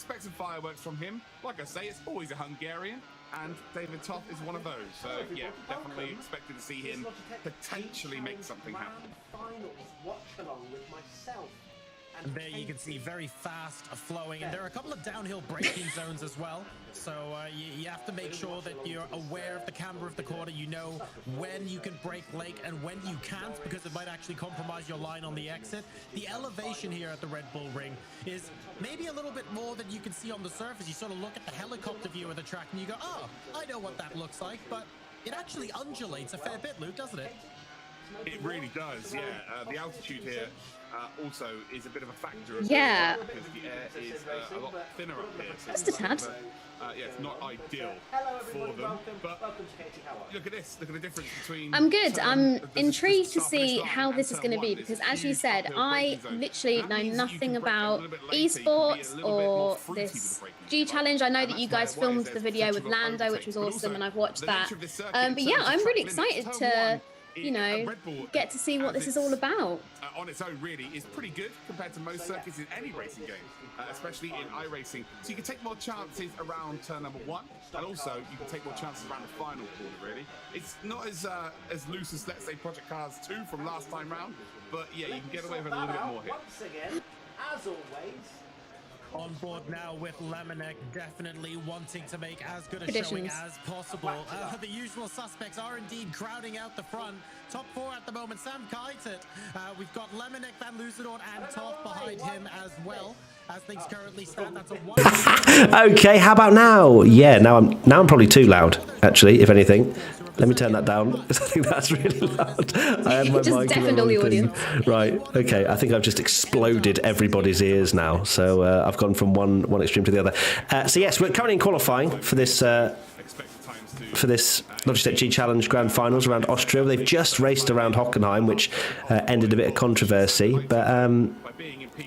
expect some fireworks from him. Like I say, it's always a Hungarian, and David Toth is one of those. So yeah, definitely expected to see him potentially make something happen. Finals Watchalong with myself. And there you can see very fast flowing, and there are a couple of downhill braking zones as well. So you have to make sure that you're aware of the camber of the corner. You know when you can brake late and when you can't, because it might actually compromise your line on the exit. The elevation here at the Red Bull Ring is maybe a little bit more than you can see on the surface. You sort of look at the helicopter view of the track and you go, oh, I know what that looks like, but it actually undulates a fair bit, Luke, doesn't it? It really does, yeah. The altitude here also is a bit of a factor. Yeah. Because the air is a lot thinner up here. So Just a tad. Yeah, it's not ideal for them. But look at this. Look at the difference between... I'm good. I'm intrigued to see how this is going to be, because as you said, I literally know nothing about esports or this G Challenge. I know that you guys filmed the video with Lando, which was awesome, and I've watched that. But yeah, I'm really excited to... you know, get to see what this is all about. On its own, really, is pretty good compared to most circuits in any racing game, especially in iRacing. So you can take more chances around turn number 1, and also you can take more chances around the final corner, really. It's not as loose as, let's say, Project Cars 2 from last time round, but yeah, you can get away with a little bit more here. Once again, as always, on board now with Lemonek, definitely wanting to make as good a showing as possible. The usual suspects are indeed crowding out the front. Top 4 at the moment, Sam Keitet. We've got Lemonek, Van Loosenhoorn and Toth behind him as well. As things currently stand, that's a 1. Okay, how about now? Yeah, now I'm probably too loud, actually, if anything. Let me turn that down. I think that's really loud. I had my just mic deafened all the audience. Right. Okay. I think I've just exploded everybody's ears now. So I've gone from one extreme to the other. So yes, we're currently in qualifying for this Logitech G Challenge Grand Finals around Austria. They've just raced around Hockenheim, which ended a bit of controversy. But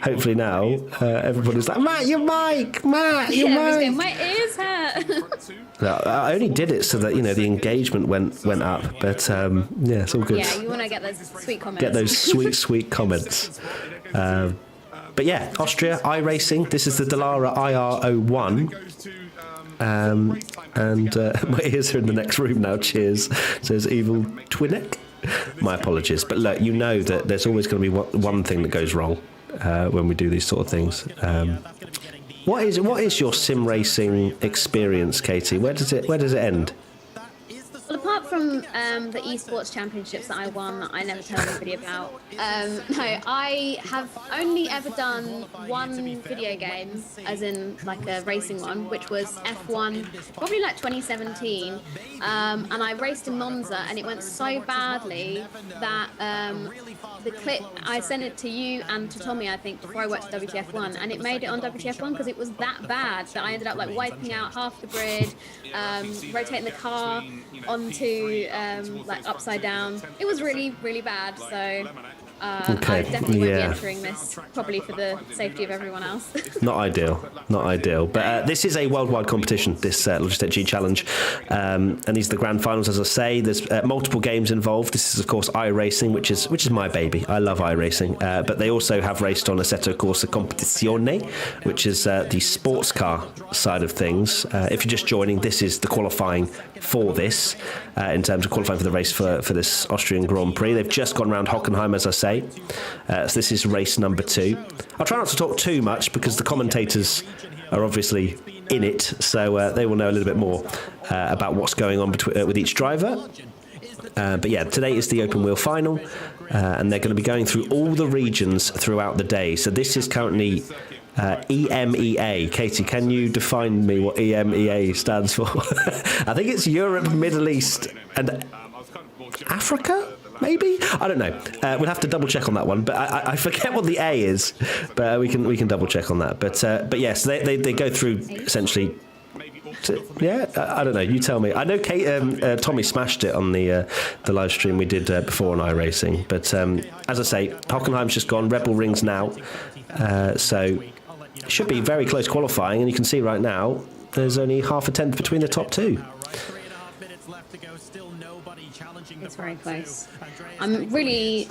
hopefully now everybody's like, Matt, your mic, Matt, your mic. My ears hurt. I only did it so that the engagement went up, but yeah, it's all good. Yeah, you want to get those sweet comments. Get those sweet comments. But yeah, Austria iRacing. This is the Dallara IR01. And my ears are in the next room now. Cheers, says Evil Twinek. My apologies, but look, you know that there's always going to be one thing that goes wrong when we do these sort of things. What is your sim racing experience, Katy? Where does it end? Well, apart from the esports championships that I won, I never told anybody about. No, I have only ever done one video game, as in like a racing one, which was F1, probably like 2017. And I raced in Monza, and it went so badly that the clip, I sent it to you and to Tommy, I think, before I worked at WTF1, and it made it on WTF1 because it was that bad that I ended up like wiping out half the grid, rotating the car onto like upside down. It was really, really bad. So I definitely won't be entering this, probably for the safety of everyone else. Not ideal. But this is a worldwide competition, this Logitech G Challenge. And these are the grand finals, as I say. There's multiple games involved. This is, of course, iRacing, which is my baby. I love iRacing. But they also have raced on Assetto Corsa Competizione, which is the sports car side of things. If you're just joining, this is the qualifying for this, in terms of qualifying for the race for this Austrian Grand Prix. They've just gone around Hockenheim, as I say. So this is race number 2. I'll try not to talk too much because the commentators are obviously in it, so they will know a little bit more about what's going on with each driver. But yeah, today is the open wheel final, and they're going to be going through all the regions throughout the day. So this is currently EMEA. Katy, can you define me what EMEA stands for? I think it's Europe, Middle East, and Africa? Maybe? I don't know. We'll have to double check on that one. But I forget what the A is. But we can double check on that. But yes, they go through essentially. Yeah, I don't know. You tell me. I know Tommy smashed it on the live stream we did before on iRacing. But as I say, Hockenheim's just gone. Red Bull Ring's now. So it should be very close qualifying. And you can see right now there's only half a tenth between the top two. It's very close. I'm really,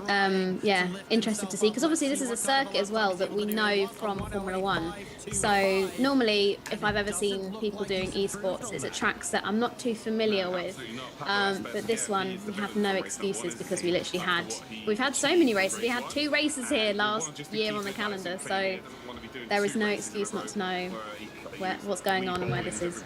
interested to see, because obviously this is a circuit as well that we know from Formula One. So normally, if I've ever seen people doing esports, it's at tracks that I'm not too familiar with. But this one, we have no excuses because we've had so many races. We had 2 races here last year on the calendar, so there is no excuse not to know what's going on and where this is.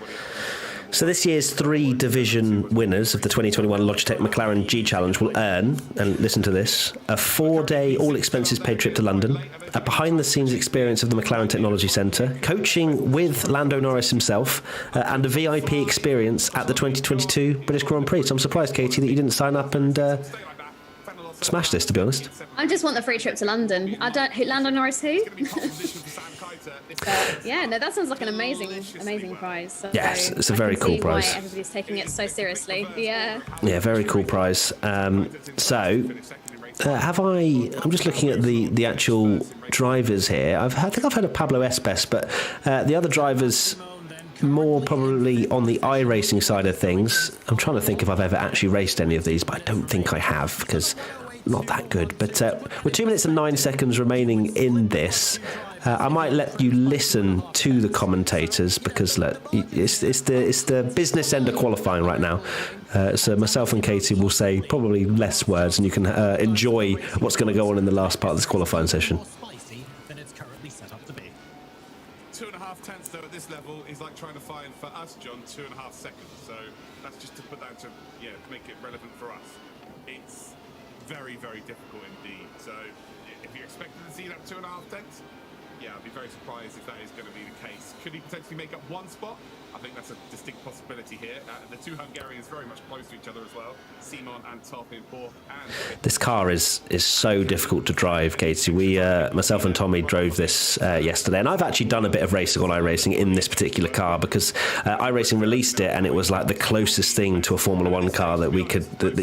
So this year's 3 division winners of the 2021 Logitech McLaren G Challenge will earn, and listen to this, a 4-day all-expenses-paid trip to London, a behind-the-scenes experience of the McLaren Technology Centre, coaching with Lando Norris himself, and a VIP experience at the 2022 British Grand Prix. So I'm surprised, Katie, that you didn't sign up and smash this, to be honest. I just want the free trip to London. Lando Norris who? But yeah, no, that sounds like an amazing prize. So yes, it's a very cool prize. Why everybody's taking it so seriously. Yeah. Yeah, very cool prize. I'm just looking at the actual drivers here. I think I've heard of Pablo Espes, but the other drivers more probably on the iRacing side of things. I'm trying to think if I've ever actually raced any of these, but I don't think I have because I'm not that good. But with 2 minutes and 9 seconds remaining in this, I might let you listen to the commentators because look, it's the business end of qualifying right now. So myself and Katie will say probably less words, and you can enjoy what's going to go on in the last part of this qualifying session. 2.5 tenths though at this level is like trying to find for us, John, 2.5 seconds. So that's just to put that to make it relevant for us. It's very, very difficult indeed. So if you're expecting to see that 2.5 tenths, yeah, I'd be very surprised if that is going to be the case. Could he potentially make up 1 spot? I think that's a distinct possibility here. The 2 Hungarians very much close to each other as well. Simon and Tarpin-Por. This car is so difficult to drive, Katie. Myself and Tommy drove this yesterday, and I've actually done a bit of racing on iRacing in this particular car because iRacing released it, and it was like the closest thing to a Formula One car that you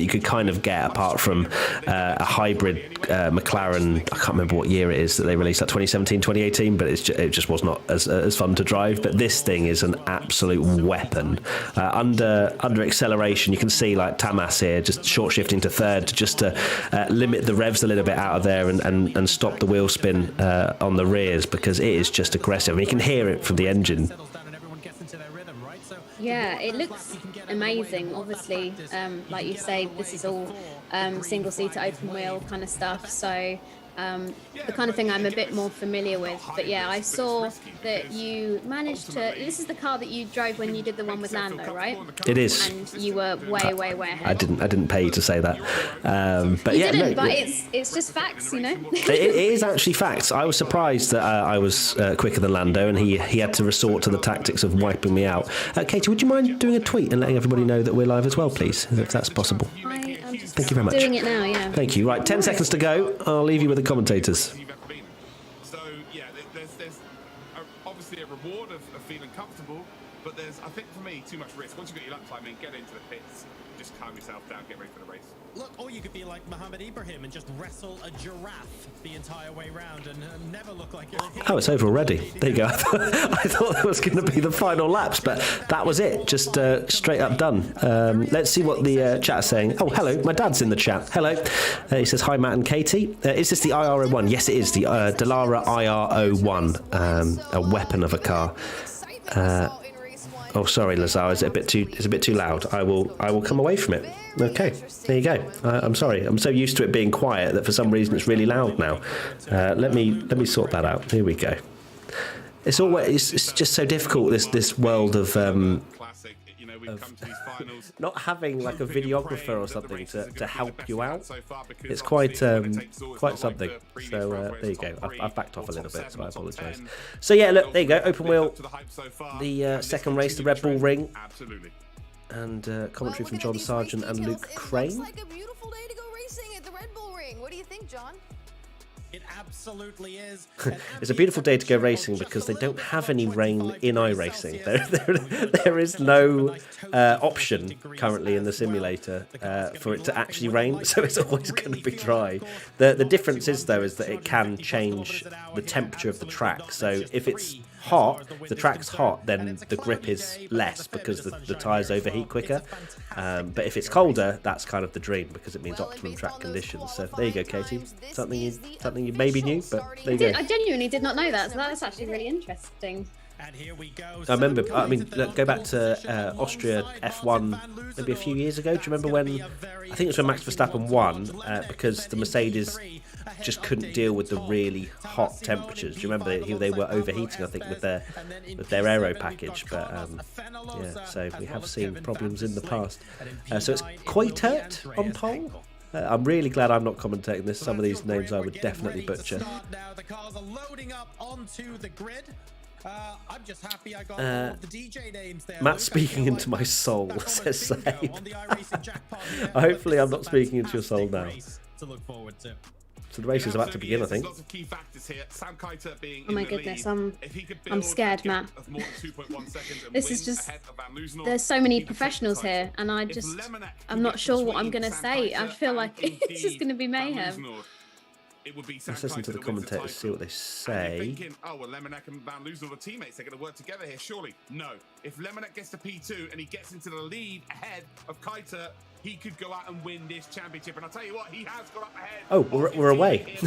could kind of get, apart from a hybrid McLaren. I can't remember what year it is that they released, like 2017, 2018, but it just was not as fun to drive. But this thing is an absolute weapon. Under acceleration, you can see like Tamas here just short shifting to third just to limit the revs a little bit out of there and stop the wheel spin on the rears, because it is just aggressive. I mean, you can hear it from the engine. Yeah, it looks amazing. Obviously, like you say, this is all single-seater open wheel kind of stuff, so the kind of thing I'm a bit more familiar with. But yeah, I saw that you managed to... This is the car that you drove when you did the one with Lando, right? It is. And you were way ahead. I didn't pay you to say that. But you yeah, didn't, but it's just facts, you know? it is actually facts. I was surprised that I was quicker than Lando, and he had to resort to the tactics of wiping me out. Katie, would you mind doing a tweet and letting everybody know that we're live as well, please, if that's possible? I'm just Thank you very much. doing it now, yeah. Thank you. Right, 10 seconds to go. I'll leave you with the commentators. So yeah, there's obviously a reward of feeling comfortable, but there's, I think for me, too much risk. Once you get your lap time in, get into the pits, just calm yourself down, get ready for the race. Look, or you could be like Mohammed Ibrahim and just wrestle a giraffe the entire way round and never look like you're... Oh, it's over already. There you go. I thought that was going to be the final laps, but that was it. Just straight up done. Let's see what the chat is saying. Oh, hello. My dad's in the chat. Hello. He says, hi, Matt and Katie. Is this the IR01? Yes, it is. The Dallara IR01, a weapon of a car. Oh, sorry, Lazar. Is it a bit too loud? I will come away from it. Okay, there you go. I'm sorry. I'm so used to it being quiet that for some reason it's really loud now. Let me sort that out. Here we go. It's just so difficult, this world of not having like a videographer or something to help you out. It's quite something. So there you go. I've backed off a little bit, so I apologise. So yeah, look, there you go. Open wheel, the second race, the Red Bull Ring, and commentary from John Sargent and Luke Crane. Looks like a beautiful day to go racing at the Red Bull Ring. What do you think, John? It absolutely is. It's a beautiful day to go racing because they don't have any rain in iRacing. There is no option currently in the simulator for it to actually rain, so it's always going to be dry. The difference is, though, is that it can change the temperature of the track. So if it's hot, if the track's hot, then the grip is less because the tyres overheat quicker. But if it's colder, that's kind of the dream because it means optimum track conditions. So there you go, Katie. Something you maybe knew, but there you go. I genuinely did not know that, so that's actually really interesting. And here we go. I remember, I mean, look, go back to Austria F1 maybe a few years ago. Do you remember when, I think it was when Max Verstappen won because the Mercedes just couldn't deal with the really hot temperatures. Do you remember they were overheating, I think, with their aero package. But yeah, so we have seen problems in the past. So it's Koitert on pole. I'm really glad I'm not commentating this. Some of these names I would definitely butcher. Now the cars are loading up onto the grid. I'm just happy I got all of the DJ names there. Matt speaking into my soul, says Save. Hopefully I'm not speaking into your soul now. To look forward to. So the race is about to begin, I think. Oh my goodness, I'm scared, Matt. This is just, there's so many professionals here, and I'm not sure what I'm going to say. I feel like it's just going to be mayhem. Let's listen to the commentators, see what they say. Oh, well, Lemonette and Van Loosen are teammates. They're going to work together here, surely. No. If Lemonette gets to P2 and he gets into the lead ahead of Kaita, he could go out and win this championship. And I'll tell you what, he has got up ahead. Oh, we're away.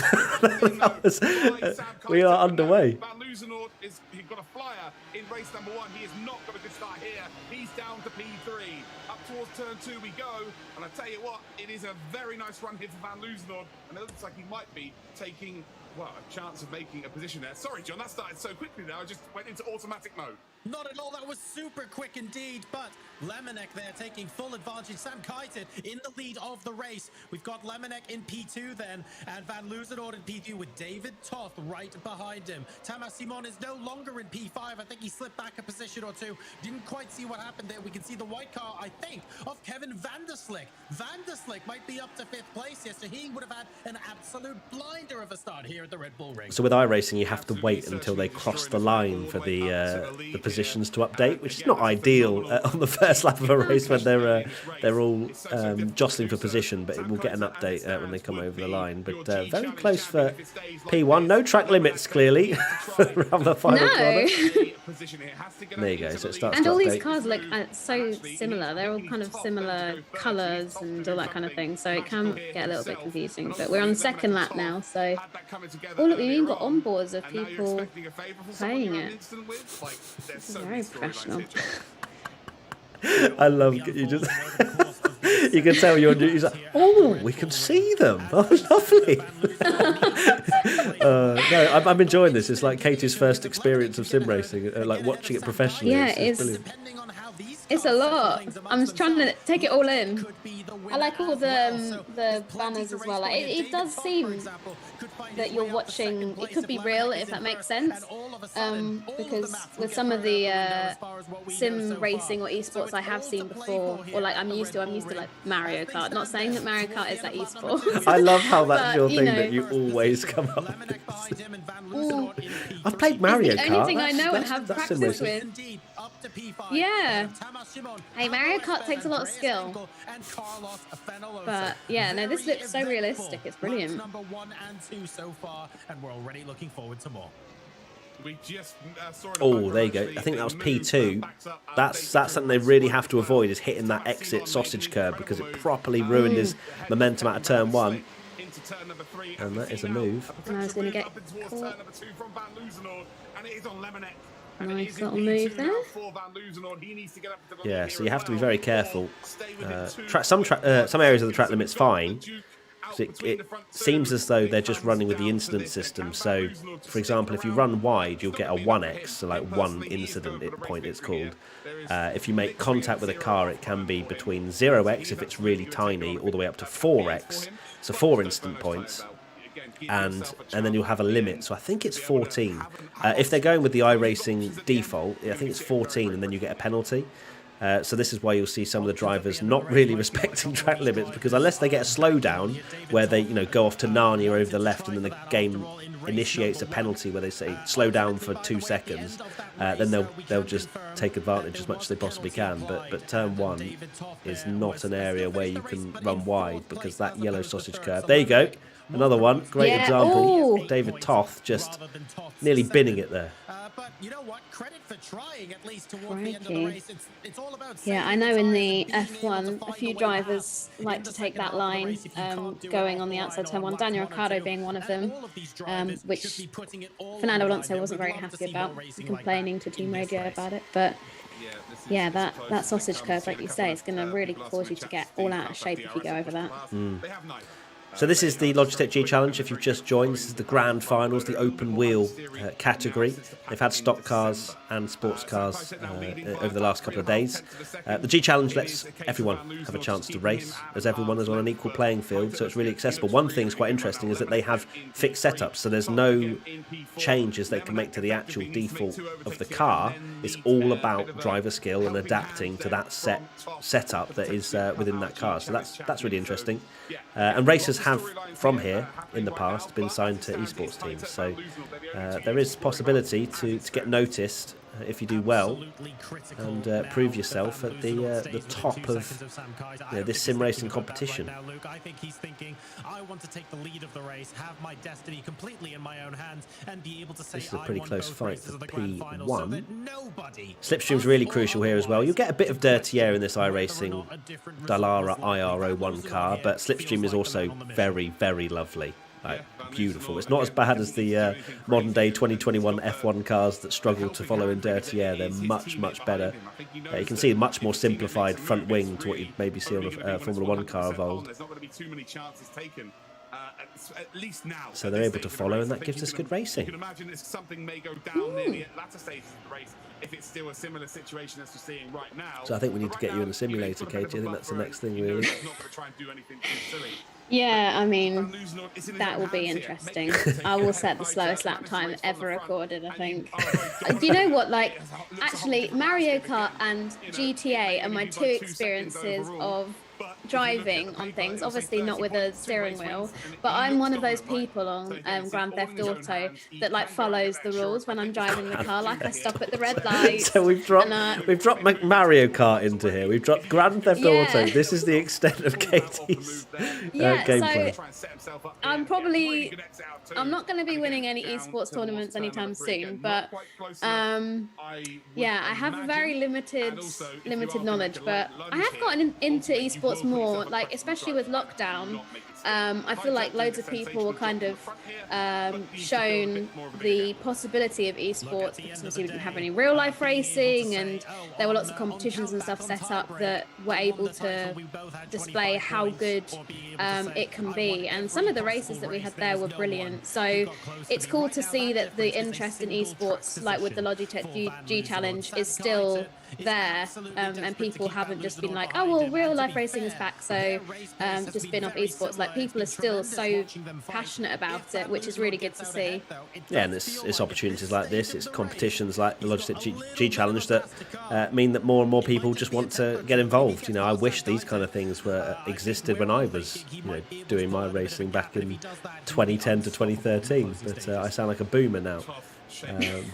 We are underway. Van Loosenord has got a flyer in race number 1. He has not got a good start here. He's down to P3. Up towards turn 2 we go. And I tell you what, it is a very nice run here for Van Loosenord. And it looks like he might be taking, well, a chance of making a position there. Sorry, John, that started so quickly there. I just went into automatic mode. Not at all. That was super quick indeed. But Lemonette there taking full advantage. Sam Keitel in the lead of the race. We've got Lemonette in P2 then, and Van Loosenord in P3 with David Toth right behind him. Thomas Simon is no longer in P5. I think he slipped back a position or two. Didn't quite see what happened there. We can see the white car, I think, of Kevin Van der Slik. Van der Slik might be up to 5th place here, so he would have had an absolute blinder of a start here at the Red Bull Ring. So with iRacing, you have to wait until they cross the line for the positions to update, which is not ideal on the first lap of a race when they're all jostling for position, but it will get an update when they come over the line. But very close for P1. No track limits, clearly, around the final corner. There you go, so it starts and to all update. these cars look so similar. They're all kind of similar colours and all that kind of thing, so it can get a little bit confusing. But we're on the second lap now, so... Oh, look, we've even got onboards of people playing it. This is very professional. I love you just... You can tell you're new. He's like, oh, we can see them. Oh, lovely. No, I'm enjoying this. It's like Katie's first experience of sim racing, like watching it professionally. Yeah, it's brilliant. It's a lot. I'm just trying to take it all in. I like all the banners as well. Like, it does seem that you're watching. It could be real, if that makes sense. Because with some of the sim racing or esports I have seen before, or like I'm used to like Mario Kart. Not saying that Mario Kart is that esports. I love how that's your thing know, that you always come up with. I've played Mario Kart. The only thing I know and have practice with. Yeah. Hey, Mario Kart takes a lot of skill. But yeah, no, this looks so realistic. It's brilliant. Number 1 and 2 so far, and we're already looking forward to more. Oh, there you go. I think that was P2. That's something they really have to avoid, is hitting that exit sausage curb, because it properly ruined his momentum out of turn 1. And that is a move. And I was going to get caught. Nice little move there. Yeah, so you have to be very careful. Some areas of the track limit's fine. It seems as though they're just running with the incident system. So, for example, if you run wide, you'll get a 1x, so like one incident point it's called. If you make contact with a car, it can be between 0x if it's really tiny, all the way up to 4x, so 4 instant points. And then you'll have a limit, so I think it's 14. If they're going with the iRacing default, I think it's 14, and then you get a penalty. So this is why you'll see some of the drivers not really respecting track limits, because unless they get a slowdown where they go off to Narnia over the left, and then the game initiates a penalty where they say slow down for 2 seconds, then they'll just take advantage as much as they possibly can. But turn 1 is not an area where you can run wide, because that yellow sausage curb. There you go. Another one, great Yeah, example. ooh. David Toth just nearly binning it there. But you know what? Credit for trying at least towards the end of the Crikey. race. It's all about Yeah, I saving know in tires the and being able to F1, a find few the way back drivers like in to the take second that half of the line, race if you can't do it going off on the line outside or turn one. lap Daniel 1 or Ricciardo 2. being one of And them, all of these drivers should which be putting it all Fernando on the Alonso line. wasn't We'd very love to happy see about, more racing complaining like to that Team in this Radio race. about it. But this is yeah, as that close as it sausage comes. curve, Seen like a you couple say, of, it's going to really last cause you minute to chats, get all the out of class shape if you go over that. They have nice. So this is the Logitech G Challenge. If you've just joined, this is the grand finals, the open wheel category. They've had stock cars and sports cars over the last couple of days. The G Challenge lets everyone have a chance to race, as everyone is on an equal playing field, so it's really accessible. One thing that's quite interesting is that they have fixed setups, so there's no changes they can make to the actual default of the car. It's all about driver skill and adapting to that setup that is within that car. So that's really interesting. And racers have, from here, in the past, been signed to esports teams. So there is possibility to get noticed if you do well and prove yourself at the top of this sim racing competition. Now, Luke, I think he's thinking, I want to take the lead of the race, have my destiny completely in my own hands, and be able to say, This is a pretty close fight for P1. Nobody Slipstream's really crucial here as well. You'll get a bit of dirty air in this iRacing Dallara IR01 car, but Slipstream is also very, very lovely. Beautiful. It's not as bad as the modern day 2021 F1 cars that struggle to follow in dirty air. They're much, much better. You can see a much more simplified front wing to what you'd maybe see on a Formula 1 car of old. So they're able to follow, and that gives us good racing. You can imagine this something may go down near the latter stages of the race if it's still a similar situation as we're seeing right now. So I think we need to get you in the simulator, Katy. I think that's the next thing, really. Yeah, I mean, that will be interesting. I will set the slowest lap time ever recorded, I think. Do you know what? Like, actually, Mario Kart and GTA are my two experiences of driving on things, obviously not with a steering wheel, but I'm one of those people on Grand Theft Auto that like follows the rules when I'm driving the car. Like I stop at the red light. So we've dropped Mario Kart into here. We've dropped Grand Theft Auto. This is the extent of Katy's gameplay. So I'm not going to be winning any esports tournaments anytime soon, but yeah, I have a very limited knowledge, but I have gotten into esports more, like especially with lockdown. I feel like loads of people were kind of shown the possibility of esports because obviously we didn't have any real life racing, and there were lots of competitions and stuff set up that were able to display how good it can be. And some of the races that we had there were brilliant. So it's cool to see that the interest in esports, like with the Logitech G Challenge, is still there, and people haven't just been like, oh well, real life racing is back, so just spin off esports. Like people are still so passionate about it, which is really good to see. Yeah, and it's opportunities like this, it's competitions like the Logitech G Challenge that mean that more and more people just want to get involved. You know, I wish these kind of things existed when I was doing my racing back in 2010 to 2013, but I sound like a boomer now.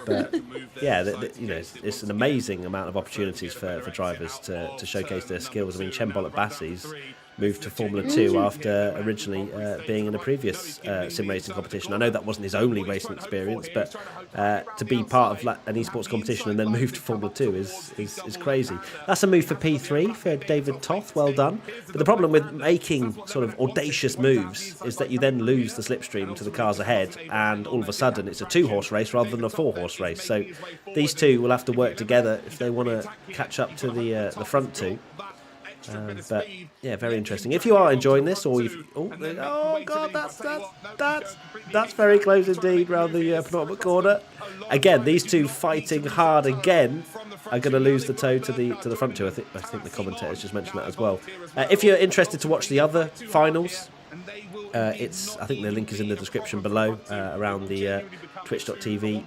But yeah, it's an amazing amount of opportunities for drivers to showcase their skills. I mean, Chembol at Bassey's moved to Formula 2 after originally being in a previous sim racing competition. I know that wasn't his only racing experience, but to be part of an esports competition and then move to Formula 2 is crazy. That's a move for P3 for David Toth. Well done. But the problem with making sort of audacious moves is that you then lose the slipstream to the cars ahead, and all of a sudden it's a 2-horse race rather than a 4-horse race. So these two will have to work together if they want to catch up to the front two. But yeah, very interesting. If you are enjoying this, or oh god, that's very close indeed round the penultimate corner. Again, these two fighting hard again are going to lose the toe to the front two. I think the commentators just mentioned that as well. If you're interested to watch the other finals, I think the link is in the description below around the twitch.tv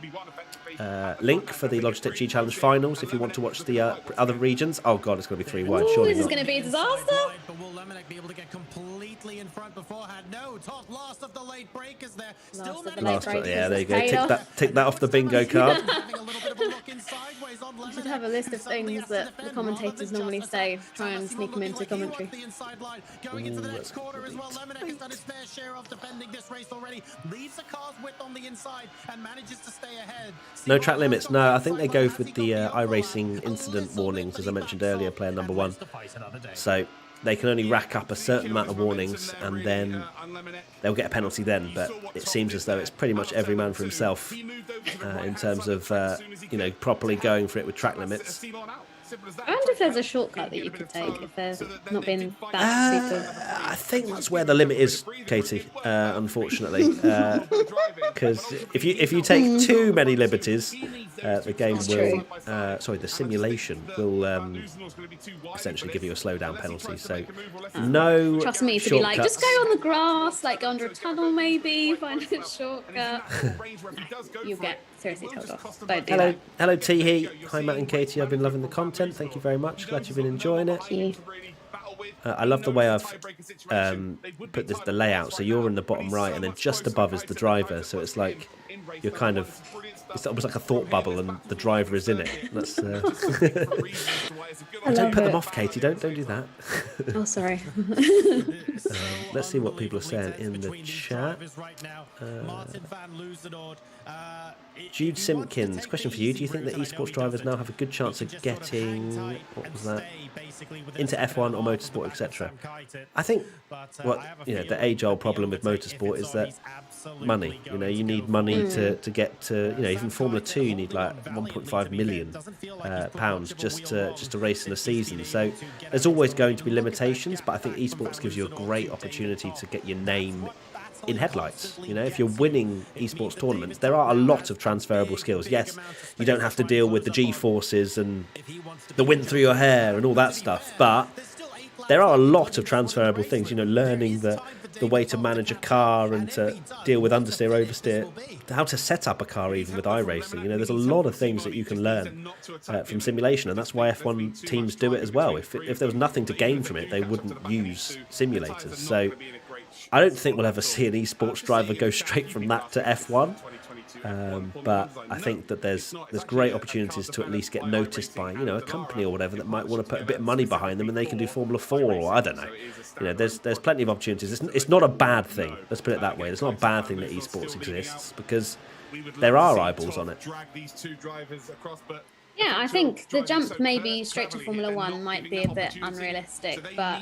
link for the Logitech G Challenge finals if you want to watch the other regions. Oh god, it's going to be 3 wide. Ooh, Surely this is not. going to be a disaster. But will Lemonade be able to get completely in front beforehand? No, top last of the late breakers there. Last of the Still late Last, breakers yeah, there you go. paid off. Tick that off the bingo card. having a little bit of a look in sideways on I should have a list of things that the commentators normally say. Try and sneak them into commentary. Going into the Ooh, next that's quarter as well. great. Lemonade has done his fair share of defending this race already. Leaves a car's width on the inside and manages to stay ahead. No track limits. No, I think they go with the iRacing incident warnings, as I mentioned earlier, player number 1. So they can only rack up a certain amount of warnings and then they'll get a penalty then. But it seems as though it's pretty much every man for himself in terms of, properly going for it with track limits. I wonder if there's a shortcut that you could take if there's not been that super. I think that's where the limit is, Katy. Unfortunately, because if you take too many liberties, the game will. The simulation will essentially give you a slowdown penalty. So no. Trust me to be like, just go on the grass, like go under a tunnel, maybe find a shortcut. You'll get seriously told off. Don't do that. Hello, Teehee. Hi, Matt and Katy. I've been loving the content. Thank you very much. Glad you've been enjoying it. I love the way I've put the layout. So you're in the bottom right, and then just above is the driver. So it's like you're kind of. It's almost like a thought bubble, and the driver is in it. That's. Don't put them off, Katy. Don't do that. Oh, sorry. Let's see what people are saying in the chat. Jude Simpkins, question for you. Do you think that esports drivers now have a good chance of getting, what was that, into F1 or motorsport, etc.? I think the age-old problem with motorsport is that money. You need money to get to, even Formula 2, you need like 1.5 million pounds just to race in a season. So there's always going to be limitations, but I think esports gives you a great opportunity to get your name in headlights. If you're winning esports tournaments, there are a lot of transferable skills. Yes, you don't have to deal with the G-forces and the wind through your hair and all that stuff, but there are a lot of transferable things. Learning the way to manage a car and to deal with understeer, oversteer, how to set up a car even with iRacing. There's a lot of things that you can learn from simulation, and that's why F1 teams do it as well. If there was nothing to gain from it, they wouldn't use simulators. So I don't think we'll ever see an esports driver go straight from that to F1. But I think that there's great opportunities to at least get noticed by a company or whatever that might want to put a bit of money behind them, and they can do Formula 4 or I don't know. There's plenty of opportunities. It's not a bad thing. Let's put it that way. It's not a bad thing that esports exists because there are eyeballs on it. Yeah, I think the jump maybe straight to Formula 1 might be a bit unrealistic, but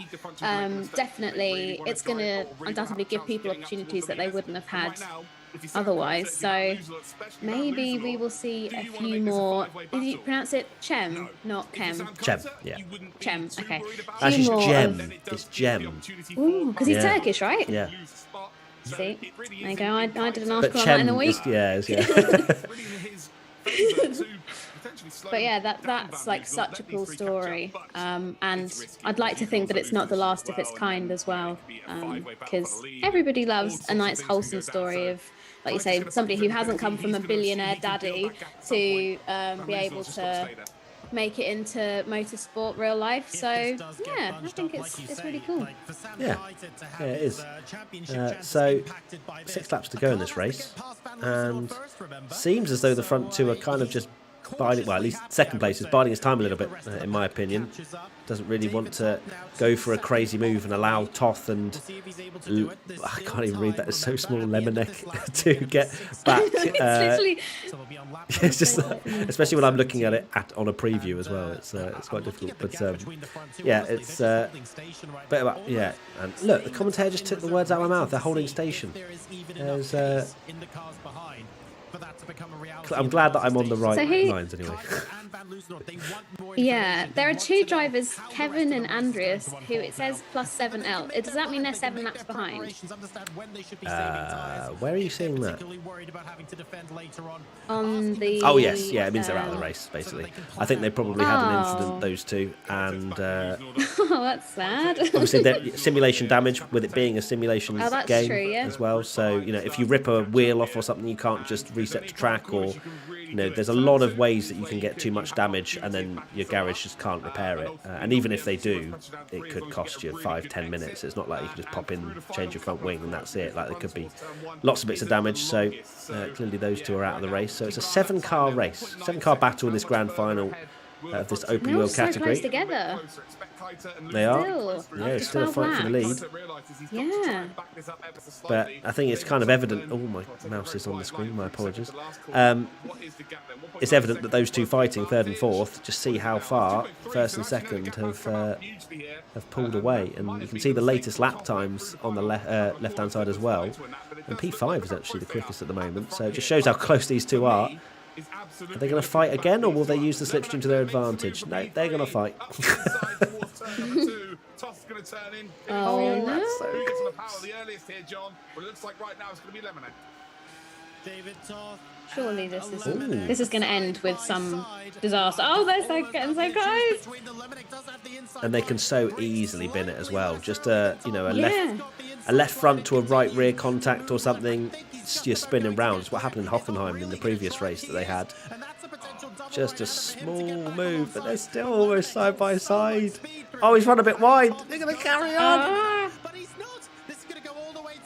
definitely it's going to undoubtedly give people opportunities that they wouldn't have had otherwise. So maybe we will see a few more. Did you pronounce it Chem, not Chem? Chem, yeah. Chem, okay. Actually, it's Gem. It's Gem. Ooh, because he's Turkish, right? Yeah. See, there you go. I did an article on that in the week. Yeah. But yeah, that's like such a cool story, and I'd like to think that it's not the last of its kind as well, because everybody loves a nice wholesome story of, like you say, somebody who hasn't come from a billionaire daddy to be able to make it into motorsport real life. So yeah, I think it's really cool. Yeah, it is. So 6 laps to go in this race, and seems as though the front two are kind of just biding, well, at least second place is biding his time a little bit, in my opinion. Doesn't really want to go for a crazy move and allow Toth and I can't even read that, it's so small, Lemonade to get back. It's just, especially when I'm looking at it on a preview as well. It's quite difficult, but yeah, it's bit about, yeah. And look, the commentator just took the words out of my mouth. They're holding station. There's I'm glad that I'm on the right lines anyway. Yeah, there are 2 drivers, Kevin and Andreas, who it says +7L. Does that mean they're 7 laps behind? Where are you seeing that? On the... Oh yes, yeah, it means they're out of the race, basically. I think they probably had an incident, those two, and... oh, that's sad. Obviously, simulation damage, with it being a simulation game true, yeah. as well. So, if you rip a wheel off or something, you can't just reset to track or, You know, there's a lot of ways that you can get too much damage and then your garage just can't repair it. And even if they do, it could cost you 5-10 minutes. It's not like you can just pop in, change your front wing and that's it. Like there could be lots of bits of damage. So clearly those two are out of the race. So it's a 7-car race, 7-car battle in this grand final of this open wheel category. So close together. They are. Still. Yeah, it's still a fight for the lead. Yeah. But I think it's kind of evident. Oh, my mouse is on the screen. My apologies. It's evident that those two fighting, third and fourth, just see how far first and second have pulled away. And you can see the latest lap times on the left-hand side as well. And P5 is actually the quickest at the moment. So it just shows how close these two are. Are they going to fight again, or will they use the slipstream to their advantage? No, they're going to fight. Oh, no. Who gets on the power the earliest here, John? Well, it looks like right now it's going to be Lemonade. Surely this is going to end with some disaster. Oh, they're getting so close. And they can so easily bin it as well. Just a left front to a right rear contact or something. You're spinning round. It's what happened in Hockenheim in the previous race that they had. Just a small move, but they're still almost side by side. Oh, he's run a bit wide. They're going to carry on.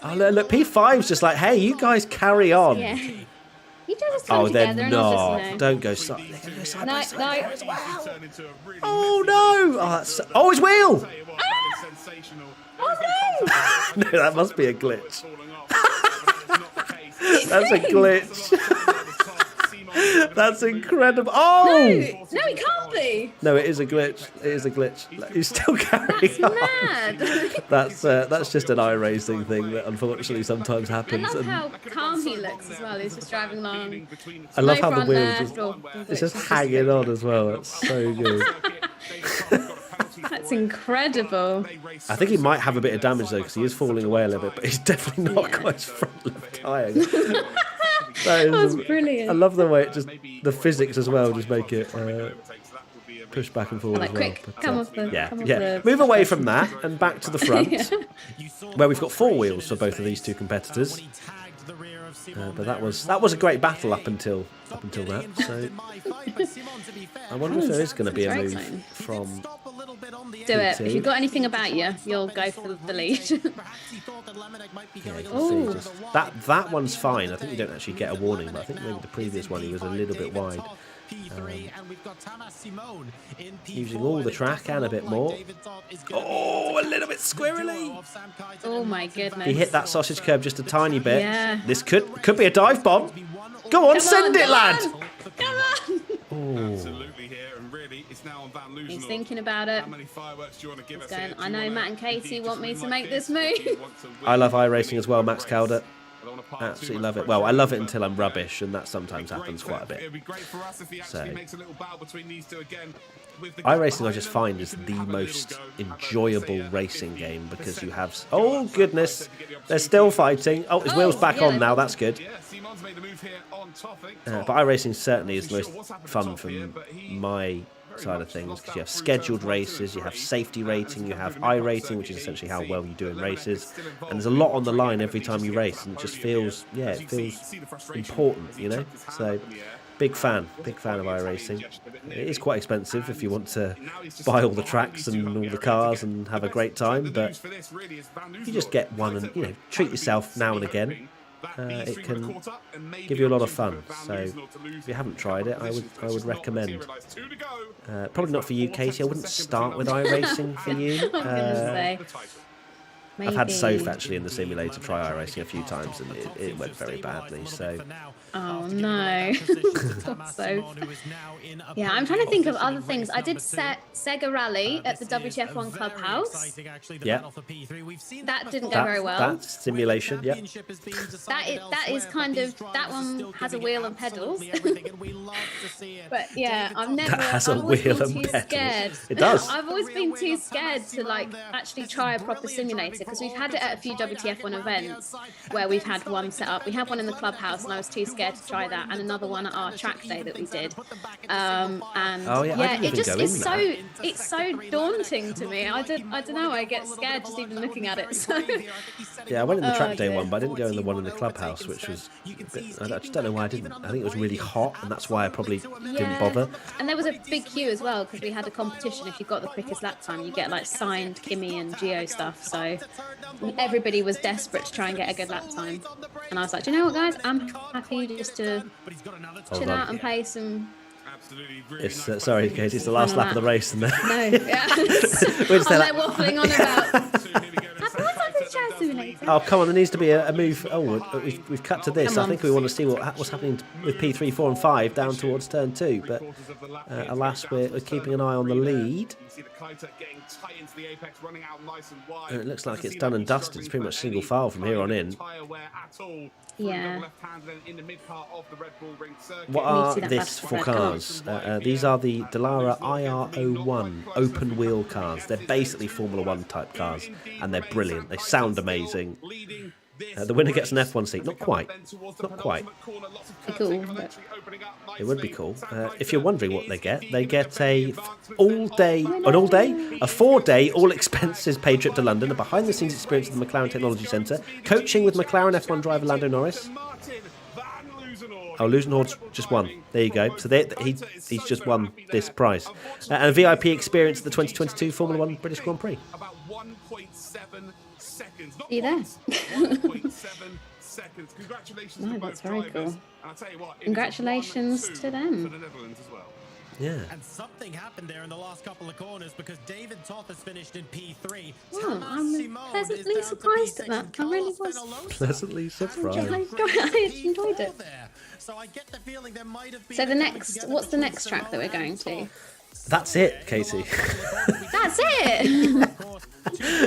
Oh, look, P5's just like, hey, you guys carry on. Yeah. You just come Oh, they're together not. and Don't go side. They're going to go side by No, side. no. Oh, no. Oh, his wheel. Oh, No, that must be a glitch. That's a glitch. That's incredible. Oh! No, it can't be. No, it is a glitch. It is a glitch. He's still carrying on. Mad. That's just an iRacing thing that unfortunately sometimes I happens. love how calm he looks as well. He's just driving along. I love No how the front wheels left it's just hanging on as well. That's so good. That's incredible. I think he might have a bit of damage though because he is falling away a little bit, but he's definitely not got his front left tyre. That was brilliant. I love the way it just the physics as well just make it push back and forward Like, as well. quick, But, come off the. yeah, come off yeah. the- Move away from that and back to the front, where we've got 4 wheels for both of these two competitors. But that was a great battle up until that. So I wonder if there is going to be a Very move exciting. from. Do it. Katy. If you've got anything about you, you'll go for the lead. Yeah, you can see just, that one's fine. I think you don't actually get a warning, but I think maybe the previous one he was a little bit wide. Using all the track and a bit more. Oh, a little bit squirrely. Oh my goodness. He hit that sausage curb just a tiny bit. Yeah. This could be a dive bomb. Go on, Come send on, it, come lad. on. Come on. Oh. Absolutely here, and really, it's now on Van Loosen. He's thinking about it. How many fireworks do you want to give us? Going, here? Do I you know wanna Matt and Katy compete want me just to like make this Do you move. want to win I love the iRacing as well, Max race? Calder. I don't wanna part too Absolutely much love it. pressure Well, I on love you, it until I'm but rubbish, and that sometimes it'd be happens great quite a for- bit. It'd be great for us if he actually So- makes a little battle between these two again. With the iRacing I gap just behind find is them, the have a little most go, have a, enjoyable say, racing 50, game because you 60. have. Oh goodness, they're still fighting. Oh, his wheel's back yeah, on they- now. That's good. Yeah, Simon's made the move here on Toffing. But iRacing certainly is the most fun from my side of things because you have scheduled races, you have safety rating, you have iRacing, which is essentially how well you do in races, and there's a lot on the line every time you race, and it just feels, yeah, it feels important, you know. So big fan of iRacing. It is quite expensive if you want to buy all the tracks and all the cars and have a great time, but you just get one and, you know, treat yourself now and again. It can give you a lot of fun. So if you haven't tried it, I would recommend. Probably not for you, Katy. I wouldn't start with iRacing for you. I was gonna say. I've had Maybe. Soph actually in the simulator try iRacing a few times and it went very badly. So Oh no. So yeah, I'm trying to think of other things. I did Sega Rally at the WTF1 Clubhouse. yeah, That didn't go very well. That simulation. Yeah, That is kind of, that one has a wheel and pedals. But yeah, I've never. That has a I've always wheel been and too pedals. scared. It does. I've always been too scared to like actually try a proper simulator because we've had it at a few WTF1 events where we've had one set up. We had one in the clubhouse, and I was too scared to try that, and another one at our track day that we did. And Oh, yeah, I didn't it even just go it's in so there. it's so daunting to me. I don't know. I get scared just even looking at it. So Yeah, I went in the track day dear. one, but I didn't go in the one in the clubhouse, which was I just don't know why I didn't. I think it was really hot, and that's why I probably didn't bother. And there was a big queue as well because we had a competition. If you got the quickest lap time, you get like signed Kimmy and Geo stuff. So everybody was desperate to try and get a good lap time. And I was like, do you know what, guys? I'm happy just to chill out and play some. Absolutely, really It's nice sorry, Katie, it's the last lap of the race, and then No, yeah. we're just I'm like, like waffling on about. So here we go. oh, come on, there needs to be a move. Oh, we've cut to this. Come I on. think we want to see what's happening with P3, 4 and 5 down towards turn 2. But alas, we're keeping an eye on the lead. You see the Kaita getting tight into the apex, running out nice and wide. And it looks like it's done and dusted. It's pretty much single file from here on in. Yeah. What Me are too, that this fast for red, come on. cars? These are the Dallara IR01 open wheel cars. They're basically Formula 1 type cars, and they're brilliant. They sound amazing. The winner gets an F1 seat. Not quite. Not quite. Cool, but- It would be cool. If you're wondering what they get a 4-day, all expenses paid trip to London, a behind-the-scenes experience at the McLaren Technology Centre, coaching with McLaren F1 driver Lando Norris. Oh, Lusenhord's just won. There you go. So he's just won this prize. And a VIP experience at the 2022 Formula 1 British Grand Prix. About 1.7 seconds. Are you there? 1.7 seconds. Congratulations No, to that's both very drivers. cool. And I'll tell you what, it is Congratulations 1-2 to them. For the Netherlands as well. Yeah. And something happened there in the last couple of corners because David Toth has finished in P3. Well, I'm pleasantly surprised at that. I really was. Pleasantly surprised. I enjoyed it. So I get the feeling there might have been So what's the next track that we're going to? That's it, Katie. That's it.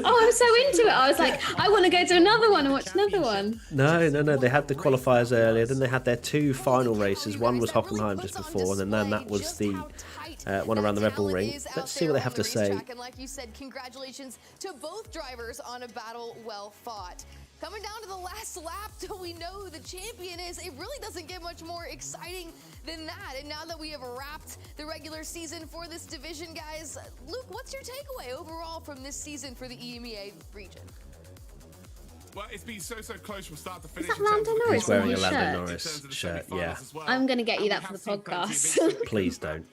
Oh, I'm so into it. I was like, I want to go to another one and watch another one. No. They had the qualifiers earlier. Then they had their 2 final races. One was Hockenheim just before, and then that was the one around the Red Bull Ring. Let's see what they have to say. And like you said, congratulations to both drivers on a battle well fought. Coming down to the last lap till we know who the champion is, it really doesn't get much more exciting than that. And now that we have wrapped the regular season for this division, guys, Luke, what's your takeaway overall from this season for the EMEA region? Well, it's been so close from start to finish. that Lando Norris He's wearing on a his Lando shirt? Norris shirt, yeah. I'm going to get you that for the podcast. Please don't.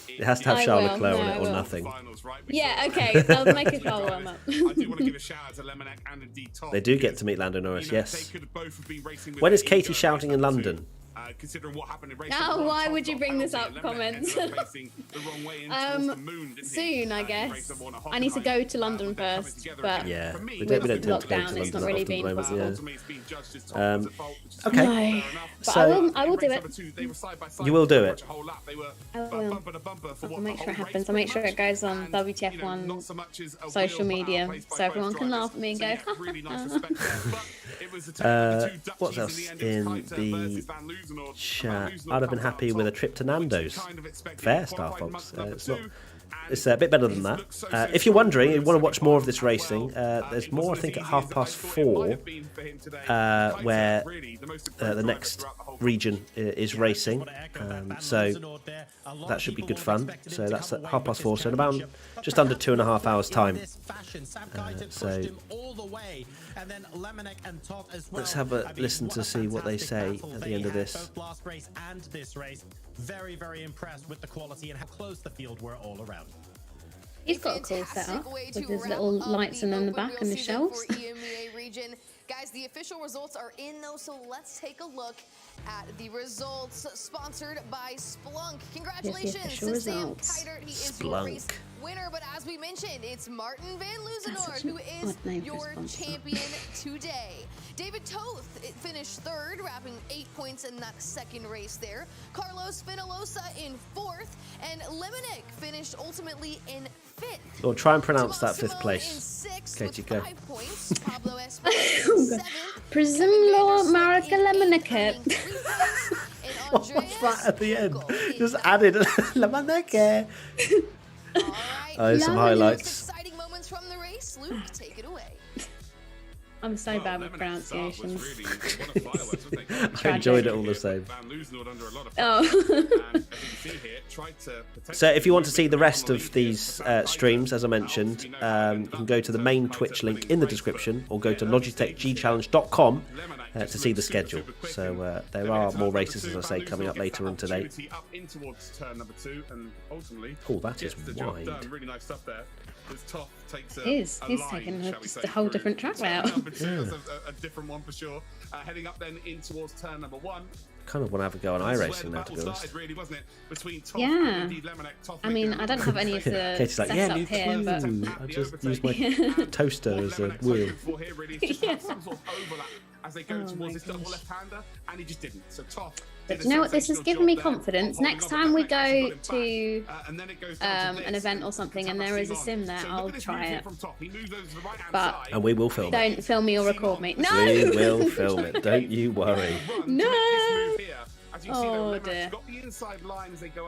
It has to have I Charles will. Leclerc on No, it I or will. nothing. Yeah, okay. I'll make a call on that. I do want to give a shout out to Lemonec and indeed Todd. They do get to meet Lando Norris, yes. They could have both have been racing with When is their Katie ego shouting in race number London? 2. Considering what happened in race Oh, number 1, why Todd would you got bring this penalty, up, Lemonec ended comments? up racing the wrong way in towards the moon, didn't he? Soon, I In guess. race number 1 at I need to go Hockenheim. to London But they're coming first, together but again. Yeah, For me, we don't tend to go to lockdown, London it's not that really often at been the moment, fun. yeah. ultimately it's been judged as Todd's fault, which is Okay. fair No. enough. But So- I will do it. They were side by side You will do for it. a whole lap. They were I will. bumper to bumper for I'll what, make the sure it whole happens. race I'll make sure pretty it goes much. on And, WTF1 not so much as a social wheel media, placed by so everyone both can drivers. laugh at me and So go, yeah, really nice respect there. But it was a tale of the two Dutchies What in else the end. in It was Kaita the versus Van Loozenhoorn. chat? Van Loozenhoorn I'd have been comes out happy with a top, trip to which you Nando's. kind of expected. Fair, Qualified Star Fox. amongst number It's not. 2, It's a bit better than that. If you're wondering, you want to watch more of this racing, there's more, I think, at 4:30, where the next region is racing. So that should be good fun. So that's at 4:30, so in about just under 2.5 hours' time. So let's have a listen to see what they say at the end of this. Last race and this race, very, very impressed with the quality and how close the field were all around. He's got a cool setup with his little lights and in the back and the shelves. Guys, the official results are in though, so let's take a look at the results sponsored by Splunk. Congratulations official to Sam results. Kiter. He is your race Splunk. winner, but as we mentioned, it's Martin Van That's Loozenhoorn such an who is odd name for a your sponsor. champion today. David Toth finished third, wrapping 8 points in that second race there. Carlos Finalosa in fourth, and Lemonec finished ultimately in fifth. Well, try and pronounce that Simone fifth in place. sixth Katie, with go. 5 points. Pablo Esposito in seventh. Presumlo Kevin America Vandersloot in Lemonade. eighth, earning 3 points. And What's Andreas that at the end? Vogel in Just ninth. added Lemonade. All right. Oh, some Lemonade. highlights. Exciting moments from the race. Luke, take it away. I'm so bad with pronunciations. I enjoyed it all the same. Oh. So if you want to see the rest of these streams, as I mentioned, you can go to the main Twitch link in the description or go to logitechgchallenge.com to see the schedule. So there are more races, as I say, coming up later on today. Oh, that is wide. He's taking just a whole different track layout. A different one for sure. Heading up then in towards turn number 1. Kind of want to have a go on iRacing now, to be honest. Yeah. I mean, I don't have any of the Katy's like, setup here, but I just use my toaster as a wheel. As they go towards this double left-hander, and he just didn't. So Toff. But you know what? This has given me confidence. Next time we go to an event or something and there is a sim there, I'll try it. But and we will film it. Don't film me or record me. No! We will film it. Don't you worry. No! Oh dear.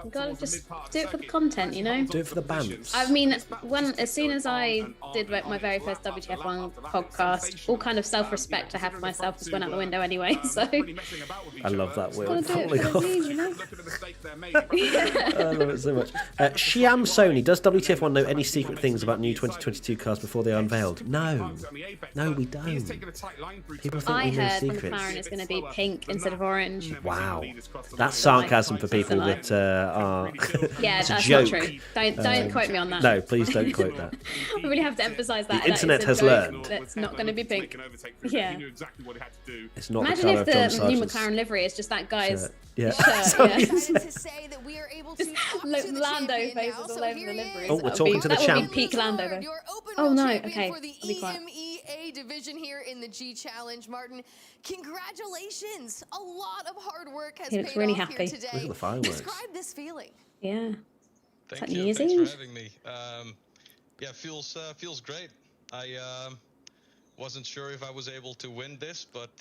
Gotta just do it for the content, you know? Do it for the bands. I mean, as soon as I did my very first WTF1 podcast, all kind of self-respect I have for myself just went out the window anyway, so... I love that wheel. Gotta do it for the team, you know? I love it so much. Shiam Sony, does WTF1 know any secret things about new 2022 cars before they are unveiled? No. No, we don't. People think I we know heard secrets. McLaren is going to be pink instead of orange. Wow. That's sarcasm for people that are... Yeah, it's a that's joke. not true. Don't quote me on that. No, please don't quote that. I really have to emphasise that. The internet has learned. It's not going to be pink. Yeah. It's not Imagine the if colour of John the new Sargent's McLaren livery is just that guy's Yeah. shirt. Lando faces all over the livery. Oh, we're talking to the champ. That would be peak Lando, though. Oh no, okay. For the I'll be quiet. EMEA division here in the G Challenge, Martin. Congratulations! A lot of hard work has He looks paid really off happy. here today. Look at the fireworks. Describe this feeling. Yeah. Thank New you. Year's Thanks Eve? for having me. Yeah, feels great. I wasn't sure if I was able to win this, but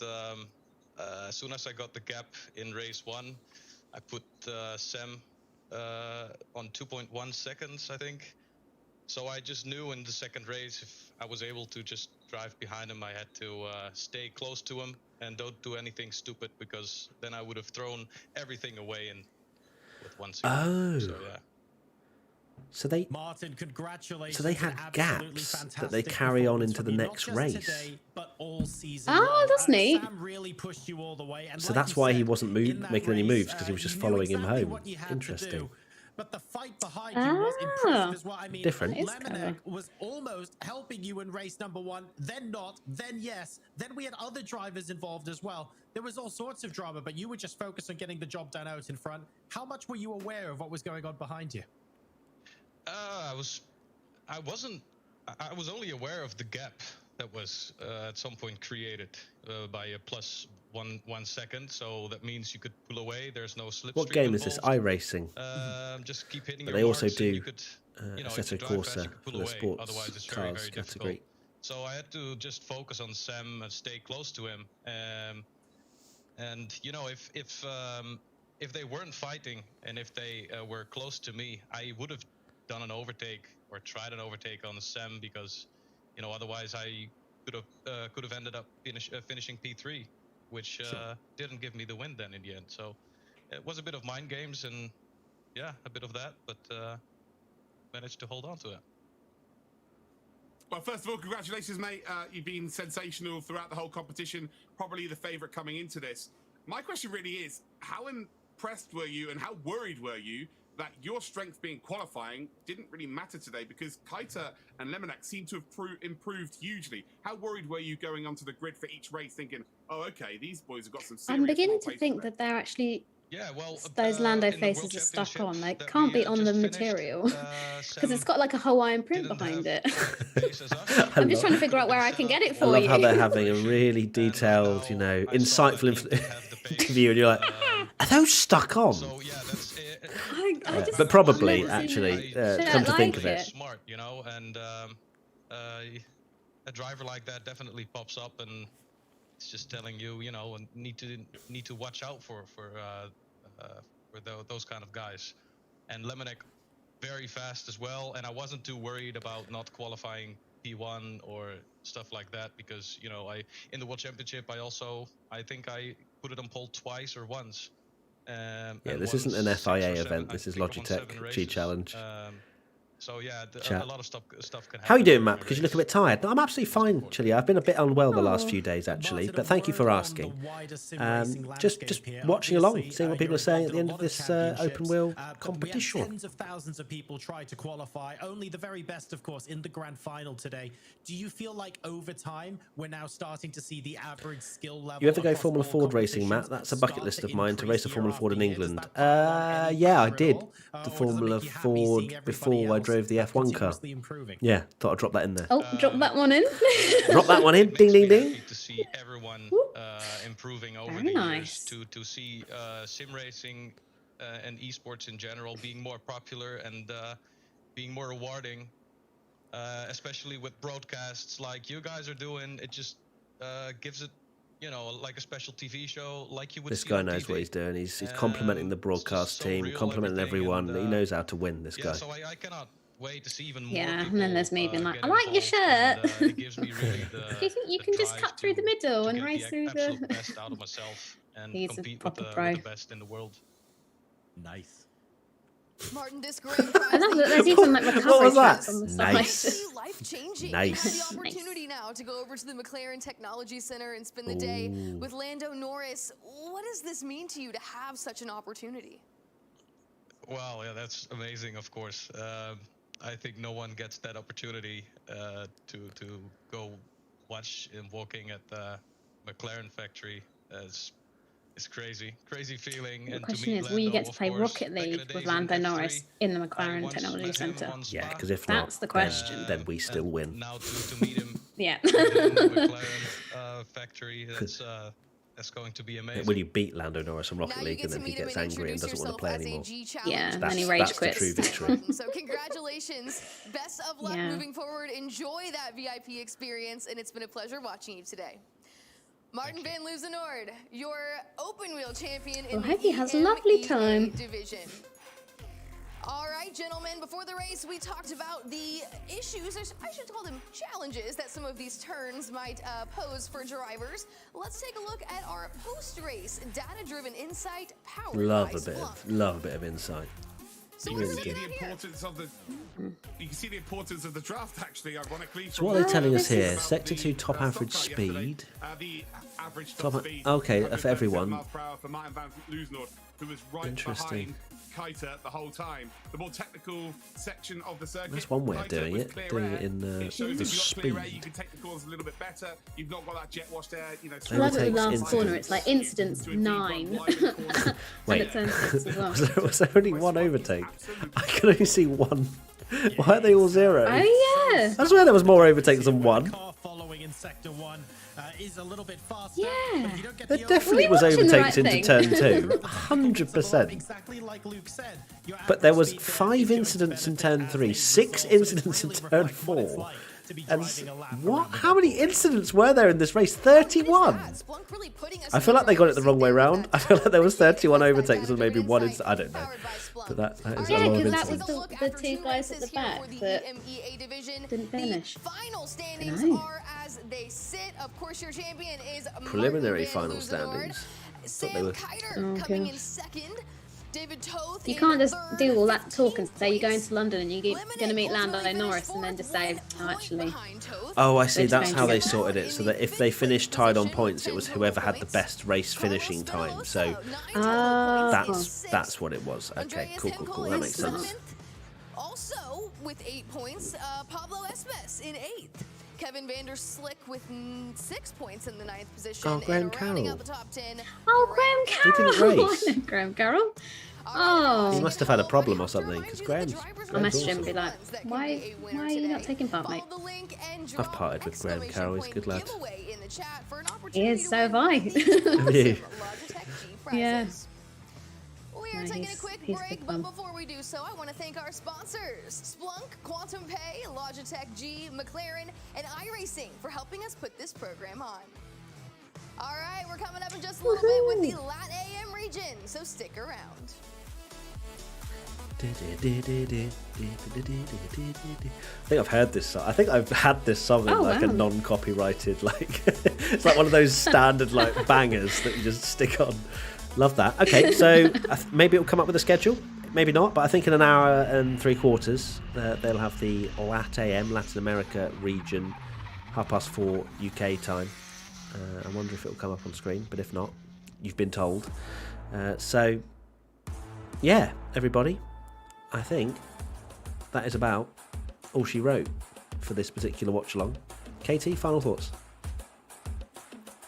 as soon as I got the gap in race 1, I put Sam on 2.1 seconds, I think. So I just knew in the second race, if I was able to just drive behind him, I had to stay close to him and don't do anything stupid, because then I would have thrown everything away in with 1 second. Oh. So yeah. So they Martin, congratulations. So they had gaps that they carry on into the next race. Today, but all season Oh, long. that's neat. Sam really pushed you all the way, and So like that's you why said, he wasn't in that making any race, moves, because he was just you knew following him exactly home. what you had to Interesting. do. But the fight behind you was Ah. impressive as well. I mean, Different. That is Lemonade clever. was almost helping you in race number 1, then not, then yes. Then we had other drivers involved as well. There was all sorts of drama, but you were just focused on getting the job done out in front. How much were you aware of what was going on behind you? I was only aware of the gap that was at some point created by a plus one second. So that means you could pull away. There's no slipstream. What game is this? involved. iRacing. Just keep hitting But your they also marks and do you could, if Assetto you drive fast, Corsa you could pull for the away. sports Otherwise, it's cars very difficult. category. So I had to just focus on Sam and stay close to him. And if they weren't fighting and if they were close to me, I would have done an overtake or tried an overtake on Sam, because otherwise I could have ended up finishing P3, which didn't give me the win then in the end. So it was a bit of mind games and yeah, a bit of that, but managed to hold on to it. Well, first of all, congratulations, mate. You've been sensational throughout the whole competition. Probably the favourite coming into this. My question really is, how impressed were you and how worried were you that your strength being qualifying didn't really matter today, because Katy and Lemonade seem to have improved hugely? How worried were you going onto the grid for each race thinking, oh, okay, these boys have got some serious... I'm beginning to think that they're actually... Yeah, well, those Lando in the World faces are stuck Championship on. They that can't we, be on just the finished, material. Because Sam it's got like a Hawaiian print didn't behind have it. the pace as us. I'm just trying to figure out where I can get it I for love you. how they're having a really detailed, And now I saw insightful that he didn't have the pace. interview, and you're like, are those stuck on? So yeah, that's it. I just- But probably, I've never seen actually, it. come to I think like of it. it. Smart, and a driver like that definitely pops up, and it's just telling you, need to watch out for those kind of guys. And Lemonade very fast as well, and I wasn't too worried about not qualifying P1 or stuff like that, because you know, in the World Championship I think I put it on pole twice or once. Yeah, this isn't an FIA event. This is Logitech G Challenge. So yeah, a lot of stuff can happen. How are you doing, Matt? Because you look a bit tired. No, I'm absolutely fine, Chili. I've been a bit unwell the last few days, actually. But thank you for asking. Just watching along, seeing what people are saying at the end of this open wheel competition. Tens of thousands of people try to qualify. Only the very best, of course, in the grand final today. Do you feel like over time we're now starting to see the average skill level? You ever go Formula Ford racing, Matt? That's a bucket list of mine, to race a Formula Ford in England. Yeah, I did the Formula Ford before I drove the F1 car. Yeah, thought I'd drop that in there. Oh, drop that one in. Drop that one in. Ding, ding, ding. To see everyone improving over Very the nice. years, to see sim racing and esports in general being more popular and being more rewarding, especially with broadcasts like you guys are doing. It just gives it, you know, like a special TV show, like you would. This see guy on knows TV. what he's doing. He's complimenting the broadcast team, real, complimenting everyone. and, He knows how to win, this guy. So I cannot wait to see even more. Yeah, people, and then there's me being like, get I like your involved, shirt. and, it gives me really Do you think you can just cut through the middle and race through absolute the... best out of myself and He's a compete with proper the, pro. with the best in the world. Nice. Martin, this grand I love that there's even like recovery was that? tracks on the Nice. side. Life-changing. Nice. You have the opportunity now to go over to the McLaren Technology Center and spend the day with Lando Norris. What does this mean to you to have such an opportunity? Well, yeah, that's amazing, of course. I think no one gets that opportunity to go watch him walking at the McLaren factory. It's crazy feeling. The And question to meet is, will you Lando, get to of play course, Rocket back in the League days with in Lando F3, Norris in the I McLaren once Technology met him Center? on Spa. Yeah, because if not, That's the question. then we still and win. Now to meet him Yeah. in the McLaren factory, that's going to be amazing. Will you beat Lando Norris on Rocket Now you League get and to then he meet him gets and angry and introduce doesn't want to yourself play as a anymore? G challenge. Yeah, That's, then he rage that's the quits. true victory. So congratulations. Best of luck Yeah. moving forward. Enjoy that VIP experience, and it's been a pleasure watching you today. Martin Van Loozenord, your open wheel champion in Well, I hope he the has a lovely EMEA time. division. All right, gentlemen, before the race, we talked about the issues, or I should call them challenges, that some of these turns might pose for drivers. Let's take a look at our post-race data-driven insight powered Love by a bit Splunk. of insight. So You what can do we see the have here? importance of the. You can see the importance of the draft, actually. Ironically. So what are they telling us here? About Sector the, 2 top average stock car yesterday. speed. The average Top- top speed. okay, for 137 everyone. miles per hour for Martin Van Loozenord, who was right Interesting. behind Katy the whole time. The more technical section of the circuit. That's one way of Katy doing was it, clear doing air. it in It shows the if you've got clear air, you speed. can take the corners a little bit better. You've not got that jet wash there. You know, I love at the Overtakes last corner, incidents. it's like incidents 9. And Wait, it turns 6 as well. was there only one overtake? I can only see one. Why are they all zero? Oh, yeah. I swear there was more overtakes than one. Car following in sector 1 is a little bit faster. Yeah. But if you don't get There the definitely we was watching the overtakes right into turn thing? 2. 100%. Exactly like Luke said. Your But there was average speed 5 there is going to incidents in benefit turn as 3, a 6 result, so it incidents in really turn reflects what it's 4. like to be And driving a lap what? around the How many incidents were there in this race? What is 31. that? Splunk really putting us I in feel the like they got it driver's the wrong seat way there with round. that I feel like there was top 31 speed overtakes and maybe data-driven one insight I don't know. powered by Splunk. But that is All a right, lot of because that incidents. was look the after 2 two guys at races the here back for the that EMEA division. didn't finish. The final standings No. are as they sit. Of course, your champion is Preliminary Martin Van final Loozenord. standings. Sam they were- Kiter Oh, coming in gosh. second. David Toth You in can't just third, do all that 15 talk and say you're going points. to London and you're going to meet Lemonade Lando ultimately Norris finished and then fourth, just say, 1 oh, point actually. behind Toth. Oh, I see. Which That's how they changes. sorted it. So that if they finished tied on points, it was whoever had the best race finishing time. So that's what it was. Okay, cool. That makes sense. Also with 8 points, Pablo Espes in 8th. Kevin Vanderslick with 6 points in the 9th position. Oh, Graham and rounding Carroll. out the top 10. Oh, Graham He didn't Carroll. race. I know Graham Carroll. All Oh. right, He must have had a problem or I have to something, remind 'cause you that the Graham's- drivers I'll are message the him and be only like, ones that can why be a winner are you not today. taking part, mate? Follow the link and I've drop parted with Graham exclamation Carroll, he's a point good lad. giveaway in the chat for an He opportunity is, to so have win I. these Have you? awesome Logitech G Yeah. prizes. We are No, taking a he's quick good break, fun. but before we do so, I want to thank our sponsors, Splunk, Quantum Pay, Logitech G, McLaren, and iRacing for helping us put this program on. All right, we're coming up in just a little bit with the Lat AM region, so stick around. I think I've heard this song. I think I've had this song in like a non-copyrighted, like it's like one of those standard like bangers that you just stick on. Love that. Okay, so maybe it'll come up with a schedule. Maybe not, but I think in an hour and 3/4 they'll have the LATAM, Latin America region, 4:30 UK time. I wonder if it'll come up on screen, but if not, you've been told. So, yeah, everybody, I think that is about all she wrote for this particular watch-along. Katy, final thoughts?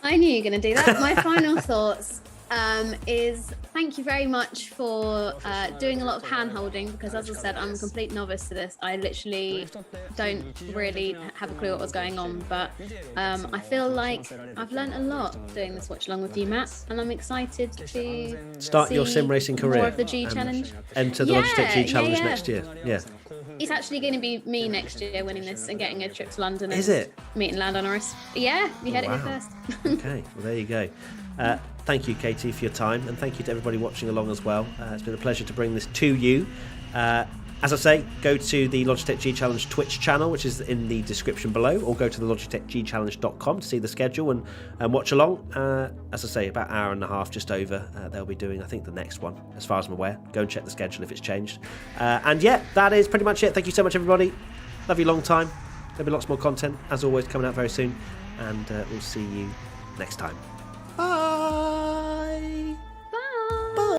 I knew you were going to do that. My final thoughts is thank you very much for doing a lot of hand-holding, because as I said, I'm a complete novice to this. I literally don't really have a clue what was going on, but I feel like I've learned a lot doing this watch-along with you, Matt, and I'm excited to start your sim racing career. More of the G Challenge. Enter the Logitech G Challenge next year. Yeah. It's actually going to be me next year winning this and getting a trip to London. Is it? Meeting Lando Norris. Yeah, you heard it here first. Okay, well, there you go. Thank you, Katy, for your time, and thank you to everybody watching along as well. It's been a pleasure to bring this to you. As I say, go to the Logitech G Challenge Twitch channel, which is in the description below, or go to the logitechgchallenge.com to see the schedule and watch along. As I say, about an hour and a half, just over, they'll be doing, I think, the next one, as far as I'm aware. Go and check the schedule if it's changed. And yeah, that is pretty much it. Thank you so much, everybody. Love you long time. There'll be lots more content, as always, coming out very soon. And we'll see you next time.